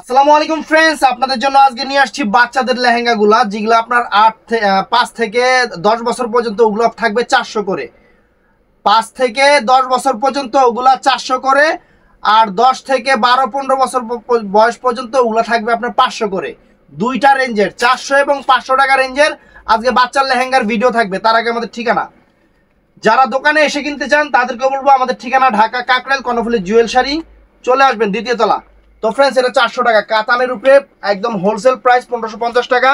আসসালামু আলাইকুম ফ্রেন্ডস, আপনাদের জন্য আজকে নিয়ে আসছি বাচ্চাদের লেহেঙ্গাগুলা, যেগুলো আপনার 5 থেকে 10 বছর পর্যন্ত ওগুলো থাকবে 400 করে। 5 থেকে 10 বছর পর্যন্ত ওগুলা 400 করে, আর 10 থেকে 12-15 বছর বয়স পর্যন্ত ওগুলো থাকবে আপনার 500 করে। দুইটা রেঞ্জের 400 এবং 500 টাকা রেঞ্জের আজকে বাচ্চার লেহেঙ্গার ভিডিও থাকবে। তার আগে আমাদের ঠিকানা, যারা দোকানে এসে কিনতে চান তাদেরকে বলবো আমাদের ঠিকানা ঢাকা কাকরাইল কর্ণফুলী জুয়েল শাড়ি, চলে আসবেন দ্বিতীয় তলা। তো ফ্রেন্ডস, এটা 400 টাকা কাতানের উপরে, একদম হোলসেল প্রাইস 1550 টাকা।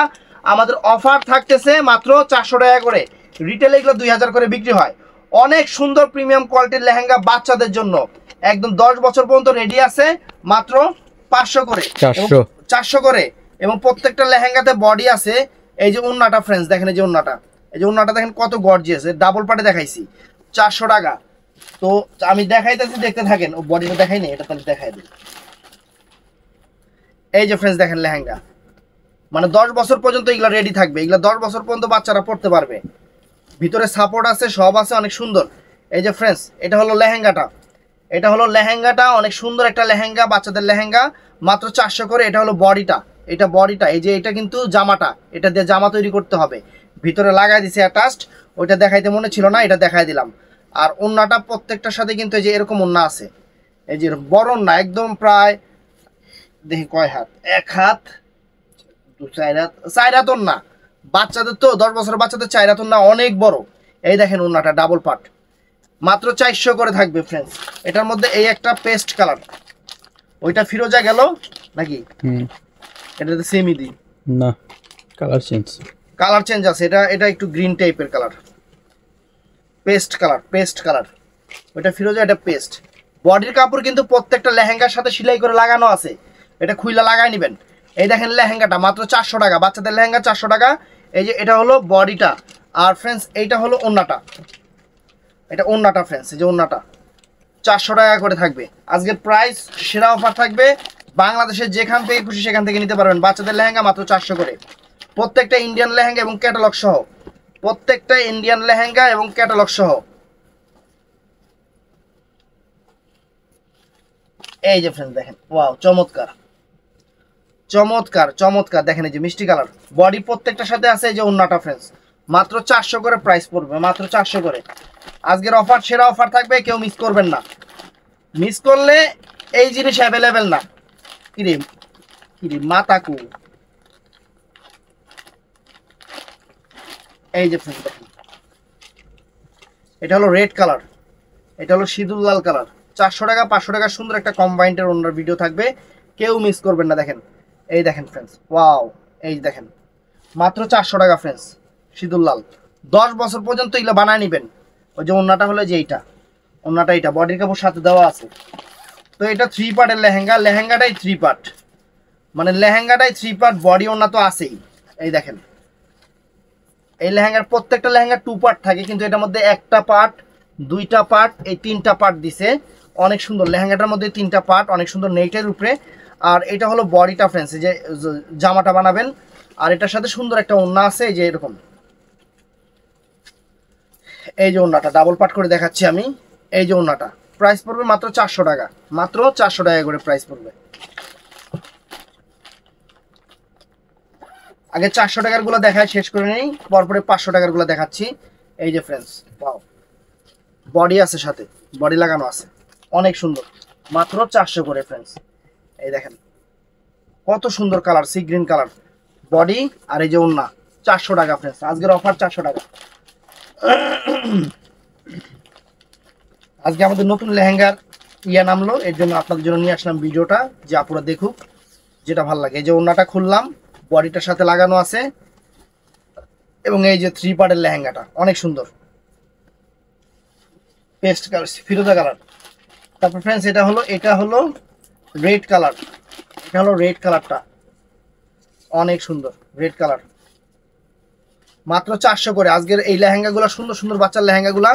আমাদের অফার থাকতেছে মাত্র 400 টাকা করে। রিটেলে এগুলো 2000 করে বিক্রি হয়। অনেক সুন্দর প্রিমিয়াম কোয়ালিটির লেহেঙ্গা বাচ্চাদের জন্য, একদম 10 বছর পর্যন্ত রেডি আছে, মাত্র 500 করে, 400 করে। এবং প্রত্যেকটা লেহেঙ্গাতে বডি আছে। এই যে ওন্নাটা ফ্রেন্ডস দেখেন, এই যে ওন্নাটা, এই যে ওন্নাটা দেখেন কত গর্জিয়াস, ডাবল পাটে দেখাইছি 400 টাকা। তো আমি দেখাইতেছি, দেখতে থাকেন। ও বডিটা দেখাইনি, এটা তাহলে দেখাই দিই। এই যে ফ্রেন্ডস দেখেন লেহেঙ্গা, মানে 10 বছর পর্যন্ত এগুলো রেডি থাকবে। এগুলো 10 বছর পর্যন্ত বাচ্চারা পড়তে পারবে। ভিতরে সাপোর্ট আছে, সব আছে, অনেক সুন্দর। এই যে ফ্রেন্ডস, এটা হলো লেহেঙ্গাটা, এটা হলো লেহেঙ্গাটা, অনেক সুন্দর একটা লেহেঙ্গা, বাচ্চাদের লেহেঙ্গা, মাত্র 400 করে। এটা হলো বডিটা, এটা বডিটা, এই যে এটা কিন্তু জামাটা, এটা দিয়ে জামা তৈরি করতে হবে। ভিতরে লাগাই দিছে অ্যাটাচড, ওইটা দেখাইতে মনে ছিল না, এটা দেখাই দিলাম। আর ওন্নাটা প্রত্যেকটার সাথে কিন্তু এই যে এরকম ওন্না আছে, এই যে বড় ওন্না, একদম প্রায় দেখি কয় হাত, 1 হাত 4 হাত, 4 হাত ওন্না। বাচ্চাদের তো 10 বছর বাচ্চাদের 4 হাত ওন্না, অনেক বড়। এই দেখেন ওন্নাটা ডাবল পাট, মাত্র 400 করে থাকবে ফ্রেন্ডস। এটার মধ্যে এই একটা পেস্ট কালার, ওইটা ফিরোজা গেল নাকি? এটাতে সেমই দিই না, কালার চেঞ্জ, কালার চেঞ্জ আছে। এটা এটা একটু গ্রিন টাইপের colour, paste colour, paste colour. ওইটা ফিরোজা, এটা পেস্ট। বডির কাপড় কিন্তু প্রত্যেকটা লেহেঙ্গার সাথে সেলাই করে লাগানো আছে, এটা খুইলা লাগাই নেবেন। এই দেখেন লেহেঙ্গাটা মাত্র 400 টাকা, বাচ্চাদের লেহেঙ্গা 400 টাকা। এই যে এটা হলো বডিটা। আর ফ্রেন্ডস এইটা হলো ওন্নাটা, এটা ওন্নাটা ফ্রেন্ডস, এই যে ওন্নাটা 400 টাকা করে থাকবে। আজকের প্রাইস সেরা অফার থাকবে, বাংলাদেশের যেখান থেকে খুশি সেখান থেকে নিতে পারবেন। বাচ্চাদের লেহেঙ্গা মাত্র 400 করে, প্রত্যেকটা ইন্ডিয়ান লেহেঙ্গা এবং ক্যাটালগ সহ, প্রত্যেকটা ইন্ডিয়ান লেহেঙ্গা এবং ক্যাটালগ সহ। এই যে ফ্রেন্ডস দেখেন, ওয়াও, চমৎকার চমৎকার চমৎকার। দেখেন এই যে মিষ্টি কালার, বডি প্রত্যেকটার সাথে আছে। এই যে ওন্নাটা ফ্রেন্ডস, মাত্র 400 করে প্রাইস পড়বে, মাত্র 400 করে। আজকের অফার সেরা অফার থাকবে, কেউ মিস করবেন না। মিস করলে এই জিনিস অ্যাভেলেবেল না। কিরে কিরে মাতাকু, এই যে ফ্রেন্ডস দেখেন, এটা হলো রেড কালার, এটা হলো সিঁদুর লাল কালার। 400 টাকা 500 টাকা সুন্দর একটা কম্বাইন্ডের ওনার ভিডিও থাকবে, কেউ মিস করবেন না। দেখেন, এই দেখেন ফ্রেন্ডস, ওয়াও, এই দেখেন মাত্র 400 টাকা ফ্রেন্ডস, সিঁদুর লাল। 10 বছর পর্যন্ত এগুলো বানায় নেবেন। ওই যে ওন্নাটা হলো যে এইটা, ওন্নাটা এটা বডির কাপড় সাথে দেওয়া আছে। তো এটা 3 পার্টের লেহেঙ্গা, লেহেঙ্গাটাই 3 পার্ট, মানে লেহেঙ্গাটাই 3 পার্ট, বডি ওন্না তো আছেই। এই দেখেন, এই লেহেঙ্গার প্রত্যেকটা লেহেঙ্গা 2 পার্ট থাকে, কিন্তু এটার মধ্যে একটা পার্ট, 2টা পার্ট, এই 3টা পার্ট দিছে। অনেক সুন্দর লেহেঙ্গাটার মধ্যে 3টা পার্ট, অনেক সুন্দর নেটের উপরে। আর এটা হলো বডিটা ফ্রেন্ডস, যে জামাটা বানাবেন। আর এটার সাথে সুন্দর একটা ওন্না আছে, এই যে এরকম। এই যে ওন্নাটা ডাবল পার্ট করে দেখাচ্ছি আমি। এই যে ওন্নাটা প্রাইস পড়বে মাত্র 400 টাকা, মাত্র 400 টাকা করে প্রাইস পড়বে। আগে 400 টাকার গুলো দেখায় শেষ করে নেই, পরপরে 500 টাকার গুলো দেখাচ্ছি। এই যে ফ্রেন্ডস, ওয়াও, বডি আছে, সাথে বডি লাগানো আছে, অনেক সুন্দর, মাত্র 400 করে ফ্রেন্ডস। এই দেখেন কত সুন্দর colour, sea green colour body. আর এই যে ওন্না 400 টাকা ফ্রেন্ডস, আজকের অফার 400 টাকা। আজকে আমাদের নতুন লেহেঙ্গার নামলো, এর জন্য আপনাদের জন্য নিয়ে আসলাম ভিডিওটা, যে আপুরা দেখুক, যেটা ভালো লাগে। এই যে ওন্নাটা খুললাম, বডিটার সাথে লাগানো আছে, এবং এই যে 3 পার্টের লেহেঙ্গাটা অনেক সুন্দর, পেস্ট কালার, ফিরোজা কালার। তারপর ফ্রেন্ডস এটা হলো রেড কালার, এটা হলো রেড কালারটা, অনেক সুন্দর রেড কালার, মাত্র 400 করে। আজকের এই লেহেঙ্গাগুলো সুন্দর সুন্দর বাচ্চার লেহেঙ্গাগুলা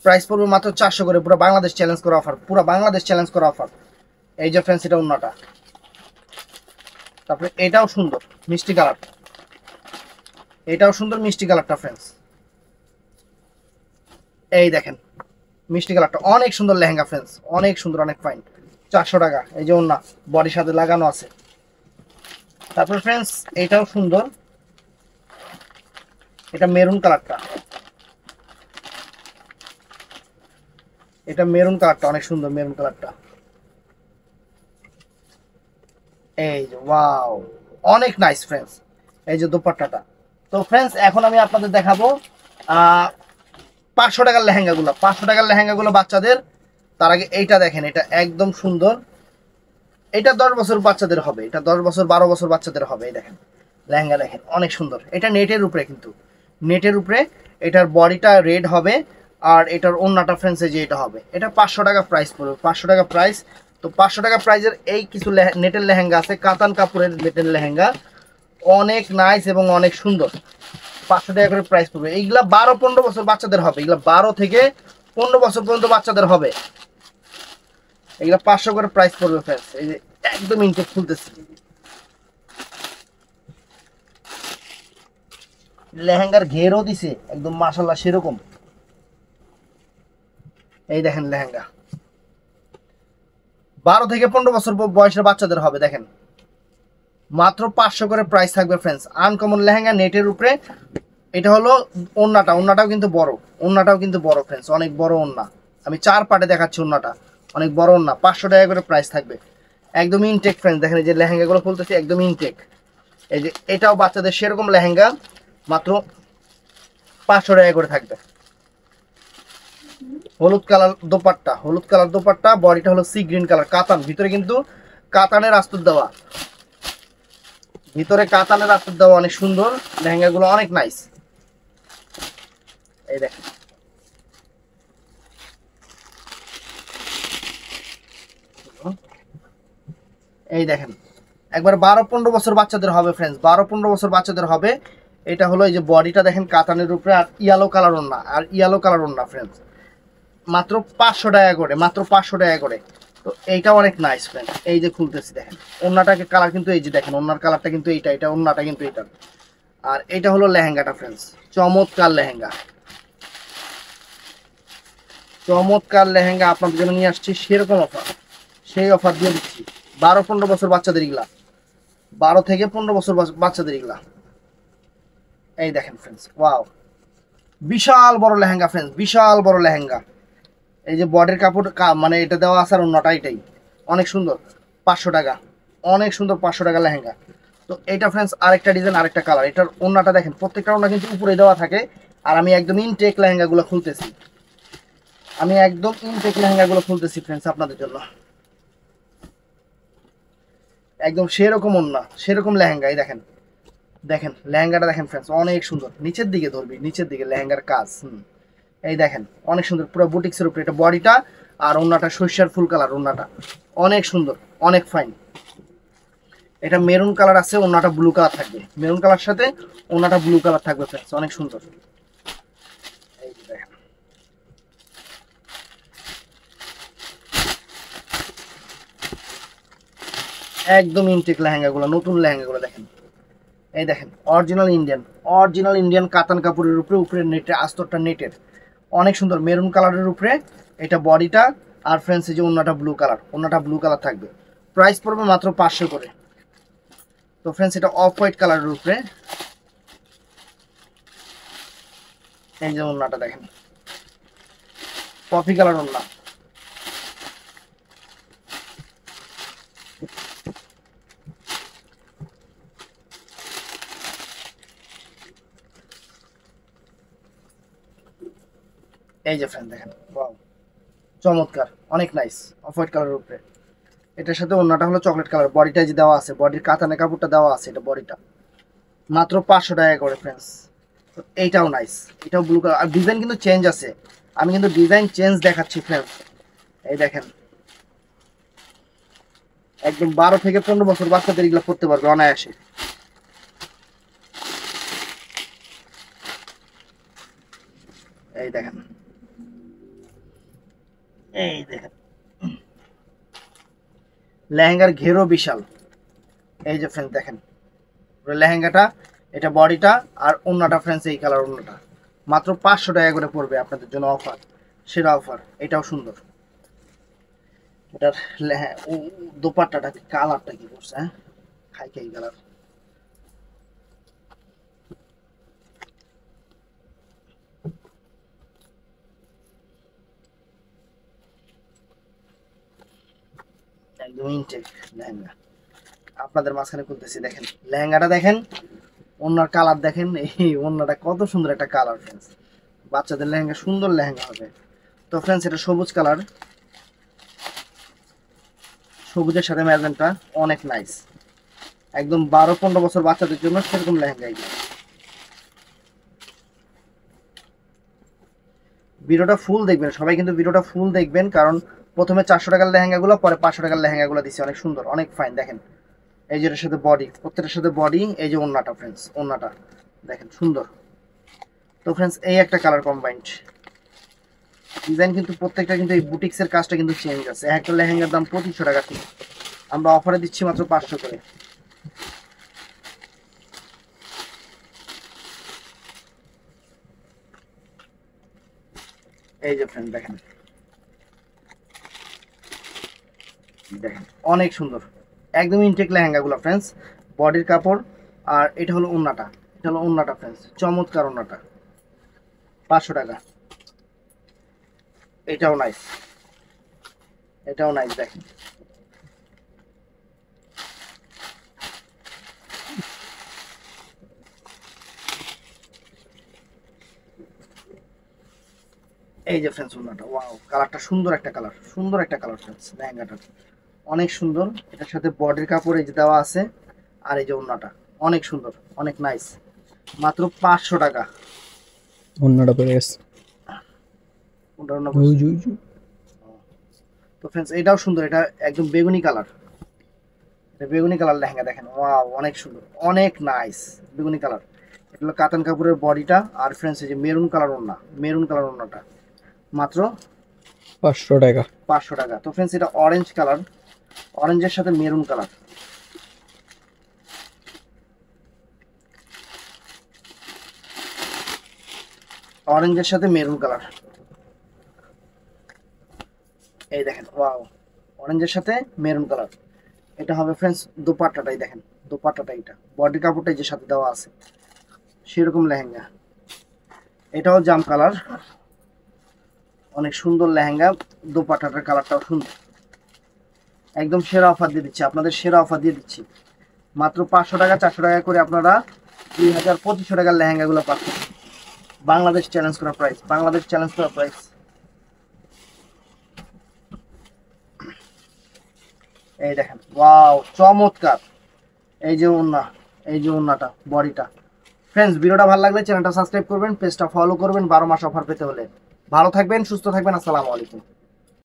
প্রাইস পড়বে মাত্র 400 করে। পুরো বাংলাদেশ চ্যালেঞ্জ করা অফার, পুরো বাংলাদেশ চ্যালেঞ্জ করা অফার। এই যে ফ্রেন্ডস, এটা ওন্নাটা। তারপরে এটাও সুন্দর মিষ্টি কালার, এটাও সুন্দর মিষ্টি কালারটা ফ্রেন্ডস। এই দেখেন মিষ্টি কালারটা, অনেক সুন্দর লেহেঙ্গা ফ্রেন্ডস, অনেক সুন্দর, অনেক ফাইন। 400 টাকা। এই যে ওন্না বডির সাথে লাগানো আছে, তারপর ফ্রেন্ডস এটাও সুন্দর, এটা মেরুন কালারটা, এটা মেরুন কালারটা অনেক সুন্দর, মেরুন কালারটা। এই যে ওয়াও, অনেক নাইস ফ্রেন্ডস, এই যে দোপাট্টাটা। তো ফ্রেন্ডস এখন আমি আপনাদের দেখাবো 500 টাকার লেহেঙ্গাগুলো, 500 টাকার লেহেঙ্গাগুলো বাচ্চাদের। তার আগে এইটা দেখেন, এটা একদম সুন্দর, এটা 10 বছর বাচ্চাদের হবে, এটা 10 বছর 12 বছর বাচ্চাদের হবে। এই দেখেন লেহেঙ্গা দেখেন অনেক সুন্দর, এটা নেটের উপরে, কিন্তু নেটের উপরে, এটার বডিটা রেড হবে আর এটার ওন্নাটা ফ্রেন্ডস যে এটা হবে। এটা 500 টাকা প্রাইস পড়বে, 500 টাকা প্রাইস। তো 500 টাকা প্রাইজের এই কিছু নেটের লেহেঙ্গা আছে, কাতান কাপড়ের নেটের লেহেঙ্গা, অনেক নাইস এবং অনেক সুন্দর। 500 টাকা করে প্রাইস পড়বে। এইগুলা 12-15 বছর বাচ্চাদের হবে, এগুলা 12 থেকে 15 বছর পর্যন্ত বাচ্চাদের হবে। এগুলা 500 করে প্রাইস পড়বে ফ্রেন্ডস। এই যে একদম ইনটেক খুলতেছি, লেহেঙ্গার ঘেরও দিছে একদম মাশাআল্লাহ সেরকম। এই দেখেন লেহেঙ্গা 12 থেকে 15 বছর বয়সের বাচ্চাদের হবে। দেখেন মাত্র 500 করে প্রাইস থাকবে ফ্রেন্ডস। আনকমন লেহেঙ্গা নেটের উপরে। এটা হলো ওন্নাটা, ওন্নাটাও কিন্তু বড়, ওন্নাটাও কিন্তু বড় ফ্রেন্ডস, অনেক বড় ওন্না। আমি 4 পার্টে দেখাচ্ছি ওন্নাটা, অনেক বড় ওন্না। 500 টাকা করে প্রাইস থাকবে, একদম ইনটেক ফ্রেন্ডস। দেখেন এই যে লেহেঙ্গাগুলো খুলতেছি একদম ইনটেক। এই যে এটাও বাচ্চাদের সেরকম লেহেঙ্গা, মাত্র 500 টাকা করে থাকবে। হলুদ কালার দোপাট্টা, হলুদ কালার দোপাট্টা, বডিটা হলো সি গ্রিন কালার, কাতান, ভিতরে কিন্তু কাতানের আস্তর দেওয়া, ভিতরে কাতানের আস্তর দেওয়া, অনেক সুন্দর লেহেঙ্গাগুলো, অনেক নাইস। এই দেখেন এই দেখেন একবার 12-15 বছর বাচ্চাদের হবে ফ্রেন্ডস, 12-15 বছর বাচ্চাদের হবে। এটা হলো এই যে বডিটা দেখেন কাতানের উপরে, আর ইয়েলো কালার ওন্না, আর ইয়েলো কালার ওন্না ফ্রেন্ডস, মাত্র 500 টাকা করে, মাত্র 500 টাকা করে। তো এইটা অনেক নাইস ফ্রেন্ড। এই যে খুলতেছি দেখেন ওন্নাটাকে কালার কিন্তু এই যে দেখেন ওন্নার কালারটা কিন্তু এইটা, এটা ওন্নাটা কিন্তু এটা। আর এটা হলো লেহেঙ্গাটা ফ্রেন্ডস, চমৎকার লেহেঙ্গা, চমৎকার লেহেঙ্গা আপনাদের জন্য নিয়ে আসছি সেরকম অফার, সেই অফার দিয়ে দিচ্ছি। 12-15 বছর বাচ্চাদের এগুলা, 12 থেকে 15 বছর বাচ্চাদের এগুলা। এই দেখেন ফ্রেন্ডস ওয়াও, বিশাল বড় লেহেঙ্গা ফ্রেন্ডস, বিশাল বড় লেহেঙ্গা। এই যে বডির কাপড় মানে এটা দেওয়া আছে আর অন্যটা এটাই, অনেক সুন্দর। 500 টাকা, অনেক সুন্দর 500 টাকা লেহেঙ্গা। তো এইটা ফ্রেন্ডস আরেকটা ডিজাইন, আরেকটা কালার। এটার ওন্নাটা দেখেন, প্রত্যেকটা ওন্না কিন্তু উপরে দেওয়া থাকে। আর আমি একদম ইনটেক লেহেঙ্গাগুলো খুলতেছি, আমি একদম ইনটেক লেহেঙ্গাগুলো খুলতেছি ফ্রেন্ডস আপনাদের জন্য, একদম সেরকম ওন্না, সেরকম লেহেঙ্গা। এই দেখেন, দেখেন লেহেঙ্গাটা দেখেন ফ্রেন্ডস, অনেক সুন্দর। নিচের দিকে ধরবি, নিচের দিকে লেহেঙ্গার কাজ। এই দেখেন অনেক সুন্দর, পুরো বুটিক্সের উপরে এটা বডিটা, আর ওন্নাটা সরিষার ফুল কালার, ওন্নাটা অনেক সুন্দর, অনেক ফাইন। এটা মেরুন কালার আছে, ওন্নাটা ব্লু কালার থাকবে, মেরুন কালার সাথে ওন্নাটা ব্লু কালার থাকবে ফ্রেন্ডস, অনেক সুন্দর। এই যে দেখেন একদম ইনটেক লেহেঙ্গাগুলো, নতুন লেহেঙ্গাগুলো দেখেন। এই দেখেন অরিজিনাল ইন্ডিয়ান, অরিজিনাল ইন্ডিয়ান কাতান কাপড়ের উপরে, উপরে নেটের আস্তরটা নেটের, অনেক সুন্দর মেরুন কালারের উপরে। এটা বডিটা, আর ফ্রেন্ডস এই যে ওন্নাটা ব্লু কালার, ওন্নাটা ব্লু কালার থাকবে। প্রাইস পড়বে মাত্র 500 করে। তো ফ্রেন্ডস এটা অফ হোয়াইট কালারের উপরে, এই যে ওন্নাটা দেখেন কফি কালার ওন্না। এই যে ফ্রেন্ড দেখেন ওয়াও, চমৎকার, অনেক নাইস, অফ হোয়াইট কালারের উপরে। এটার সাথে ওন্নাটা হলো চকলেট কালার, বডিটা যে দেওয়া আছে, বডির কাতানে কাপড়টা দেওয়া আছে, এটা বডিটা মাত্র 500 টাকা করে ফ্রেন্ডস। তো এইটাও নাইস, এটাও ব্লু কালার, আর ডিজাইন কিন্তু চেঞ্জ আছে, আমি কিন্তু ডিজাইন চেঞ্জ দেখাচ্ছি ফ্রেন্ডস। এই দেখেন একদম 12 থেকে 15 বছর বাচ্চাদের এগুলো করতে পারবে অনায়াসে। এই দেখেন, এই দেখেন লেহেঙ্গার ঘেরও বিশাল। এই যে ফ্রেন্ডস দেখেন লেহেঙ্গাটা, এটা বডিটা, আর ওন্নাটা ফ্রেন্ডস এই কালার ওন্নাটা, মাত্র 500 টাকা করে পড়বে আপনাদের জন্য অফার, সেরা অফার। এটাও সুন্দর, এটার দোপাট্টাটা কালারটা কি করছে, হ্যাঁ খাই খাই কালার, একদম ইনটেক লেহেঙ্গা আপনাদের মাঝখানে খুলতেছি। দেখেন লেহেঙ্গাটা দেখেন, ওনার কালার দেখেন, এই ওনাটা কত সুন্দর একটা কালার ফ্রেন্ডস। বাচ্চাদের লেহেঙ্গা, সুন্দর লেহেঙ্গা হবে। তো ফ্রেন্ডস এটা সবুজ কালার, সবুজের সাথে ম্যাজেন্টা, অনেক নাইস। একদম 12-15 বছর বাচ্চাদের জন্য সেরকম লেহেঙ্গা এগুলো। ভিডিওটা ফুল দেখবেন সবাই, কিন্তু ভিডিওটা ফুল দেখবেন, কারণ প্রথমে 400 টাকার লেহেঙ্গাগুলো, পরে 500 টাকার লেহেঙ্গাগুলো দিচ্ছি। অনেক সুন্দর, অনেক ফাইন। দেখেন এই যে এটার সাথে বডি, প্রত্যেকটার সাথে বডি। এই যে ওন্নাটা ফ্রেন্ডস, ওন্নাটা দেখেন সুন্দর। তো ফ্রেন্ডস এই একটা কালার কম্বাইন্ড ডিজাইন, কিন্তু প্রত্যেকটা কিন্তু এই বুটিক্সের কাজটা কিন্তু চেঞ্জ আছে। একটা লেহেঙ্গার দাম 2500 টাকা, ঠিক আমরা অফারে দিচ্ছি মাত্র 500 করে। এই যে ফ্রেন্ড দেখেন, দেখেন অনেক সুন্দর, একদম ইনটেক লেহেঙ্গাগুলো ফ্রেন্ডস। বডির কাপড়, আর এটা হলো ওন্নাটা, এটা হলো ওন্নাটা ফ্রেন্ডস, চমৎকার ওন্নাটা, 500 টাকা। এটাও নাইস, এটাও নাইস। দেখেন এই যে ফ্রেন্ডস ওন্নাটা, ওয়াও কালারটা সুন্দর একটা কালার, সুন্দর একটা কালার ফ্রেন্ডস। লেহেঙ্গাটা অনেক সুন্দর, এটার সাথে বডির কাপড় এই যে দেওয়া আছে, আর এই যে ওন্নাটা অনেক সুন্দর, অনেক নাইস, মাত্র 500 টাকা। অন্যটা পড়ে গেছে। ওটা ওন্না ওই পড়ছে। যে, ওই যে। তো ফ্রেন্ডস এটাও সুন্দর, এটা একদম বেগুনি কালার, এটা বেগুনি কালার লেহেঙ্গা। দেখেন ওয়াও অনেক সুন্দর, অনেক নাইস বেগুনি কালার। এটা হলো কাতান কাপড়ের বডিটা, আর ফ্রেন্ডস এই যে মেরুন কালার ওন্না, মেরুন কালার ওন্নাটা মাত্র 500 টাকা। 500 টাকা। তো ফ্রেন্ডস এটা অরেঞ্জ কালার, অরেঞ্জের সাথে মেরুন কালার, অরেঞ্জের সাথে মেরুন কালার। এই দেখেন ওয়াও, অরেঞ্জের সাথে মেরুন কালার। এটা হবে ফ্রেন্ডস দোপাট্টাটাই, দেখেন দোপাট্টাটা, এটা বডি কাপড়টাই যে সাথে দেওয়া আছে সেরকম লেহেঙ্গা। এটাও জাম কালার, অনেক সুন্দর লেহেঙ্গা। দোপাট্টাটার কালারটাও সুন্দর। একদম সেরা অফার দিয়ে দিচ্ছি, আপনাদের সেরা অফার দিয়ে দিচ্ছি। মাত্র 500 টাকা, 400 টাকা করে আপনারা 2500 টাকার লেহেঙ্গাগুলো পাচ্ছেন। বাংলাদেশ চ্যালেঞ্জ করা প্রাইস, বাংলাদেশ চ্যালেঞ্জ করা প্রাইস। এই দেখেন ওয়াও চমৎকার, এই যে ওন্না, এই যে ওন্নাটা, বডিটা। ফ্রেন্ডস ভিডিওটা ভালো লাগলে চ্যানেলটা সাবস্ক্রাইব করবেন, পেজটা ফলো করবেন 12 মাস অফার পেতে হলে। ভালো থাকবেন, সুস্থ থাকবেন, আসসালামু আলাইকুম।